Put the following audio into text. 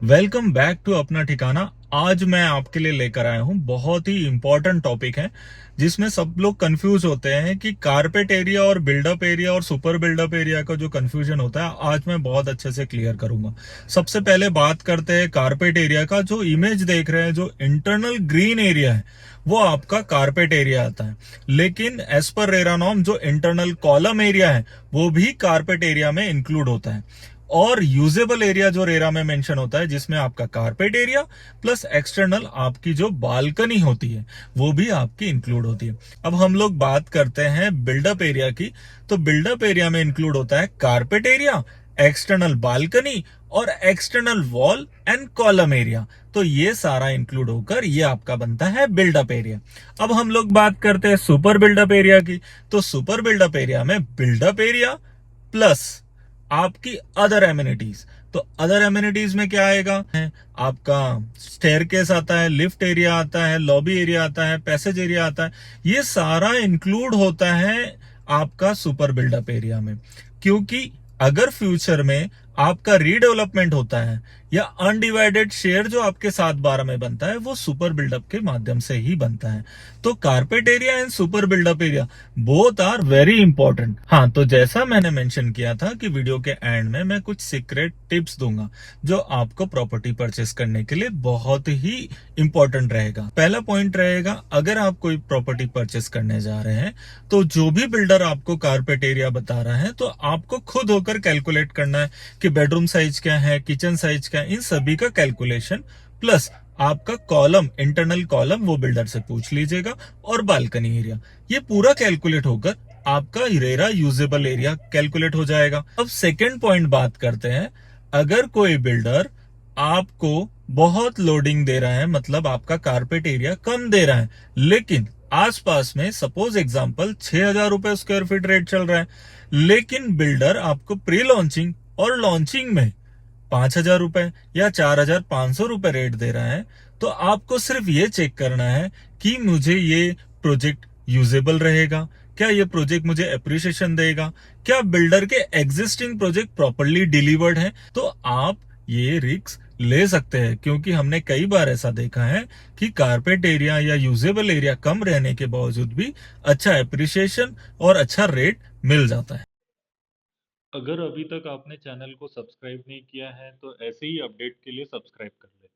Welcome back to अपना ठिकाना। आज मैं आपके लिए लेकर आया हूं बहुत ही इंपॉर्टेंट टॉपिक है जिसमें सब लोग कंफ्यूज होते हैं कि कारपेट एरिया और बिल्डअप एरिया और सुपर बिल्डअप एरिया का जो कंफ्यूजन होता है आज मैं बहुत अच्छे से क्लियर करूंगा। सबसे पहले बात करते हैं कारपेट एरिया का। जो इमेज देख रहे हैं, जो इंटरनल ग्रीन एरिया है वो आपका कारपेट एरिया आता है, लेकिन एज पर रेरा नॉर्म जो इंटरनल कॉलम एरिया है वो भी कारपेट एरिया में इंक्लूड होता है। और यूजेबल एरिया जो रेरा में मेंशन होता है जिसमें आपका कारपेट एरिया प्लस एक्सटर्नल आपकी जो बालकनी होती है वो भी आपकी इंक्लूड होती है। अब हम लोग बात करते हैं बिल्डअप एरिया की। तो बिल्डअप एरिया में इंक्लूड होता है कारपेट एरिया, एक्सटर्नल बालकनी और external wall and column area. तो ये सारा इंक्लूड होकर ये आपका बनता है बिल्डअप एरिया। अब हम लोग बात करते हैं सुपर बिल्डअप एरिया की। तो सुपर बिल्डअप एरिया में बिल्डअप एरिया प्लस आपकी अदर एमिनिटीज। तो अदर एमिनिटीज में क्या आएगा है, आपका स्टेयरकेस आता है, लिफ्ट एरिया आता है, लॉबी एरिया आता है, पैसेज एरिया आता है। ये सारा इंक्लूड होता है आपका सुपर बिल्डअप एरिया में। क्योंकि अगर फ्यूचर में आपका रीडेवलपमेंट होता है या अनडिवाइडेड शेयर जो आपके 7/12 में बनता है वो सुपर बिल्डअप के माध्यम से ही बनता है। तो carpet area and super buildup area both are very important. हाँ, तो जैसा मैंने मेंशन किया था कि वीडियो के एंड में मैं कुछ सीक्रेट टिप्स दूंगा जो आपको प्रॉपर्टी परचेस करने के लिए बहुत ही इंपॉर्टेंट रहेगा। पहला पॉइंट रहेगा, अगर आप कोई प्रॉपर्टी परचेस करने जा रहे हैं तो जो भी बिल्डर आपको कारपेट एरिया बता रहा है तो आपको खुद होकर कैलकुलेट करना है कि बेडरूम साइज क्या है, किचन साइज क्या है, इन सभी का कैलकुलेशन प्लस आपका कॉलम, इंटरनल कॉलम वो बिल्डर से पूछ लीजिएगा और बालकनी एरिया, ये पूरा कैलकुलेट होकर आपका रेरा यूजेबल एरिया कैलकुलेट हो जाएगा। अब सेकेंड पॉइंट बात करते हैं। अगर कोई बिल्डर आपको बहुत लोडिंग दे रहा है, मतलब आपका कारपेट एरिया कम दे रहा है, लेकिन आसपास में सपोज एग्जांपल 6,000 रुपए स्क्वायर फीट रेट चल रहा है, लेकिन बिल्डर आपको प्री लॉन्चिंग और लॉन्चिंग में 5,000 रुपए या 4,500 रुपए रेट दे रहा है, तो आपको सिर्फ ये चेक करना है कि मुझे ये प्रोजेक्ट यूजेबल रहेगा, क्या ये प्रोजेक्ट मुझे अप्रिसिएशन देगा, क्या बिल्डर के एग्जिस्टिंग प्रोजेक्ट प्रॉपरली डिलीवर्ड है। तो आप ये रिस्क ले सकते हैं, क्योंकि हमने कई बार ऐसा देखा है कि कारपेट एरिया या यूजेबल एरिया कम रहने के बावजूद भी अच्छा अप्रिसिएशन और अच्छा रेट मिल जाता है। अगर अभी तक आपने चैनल को सब्सक्राइब नहीं किया है तो ऐसे ही अपडेट के लिए सब्सक्राइब कर लें।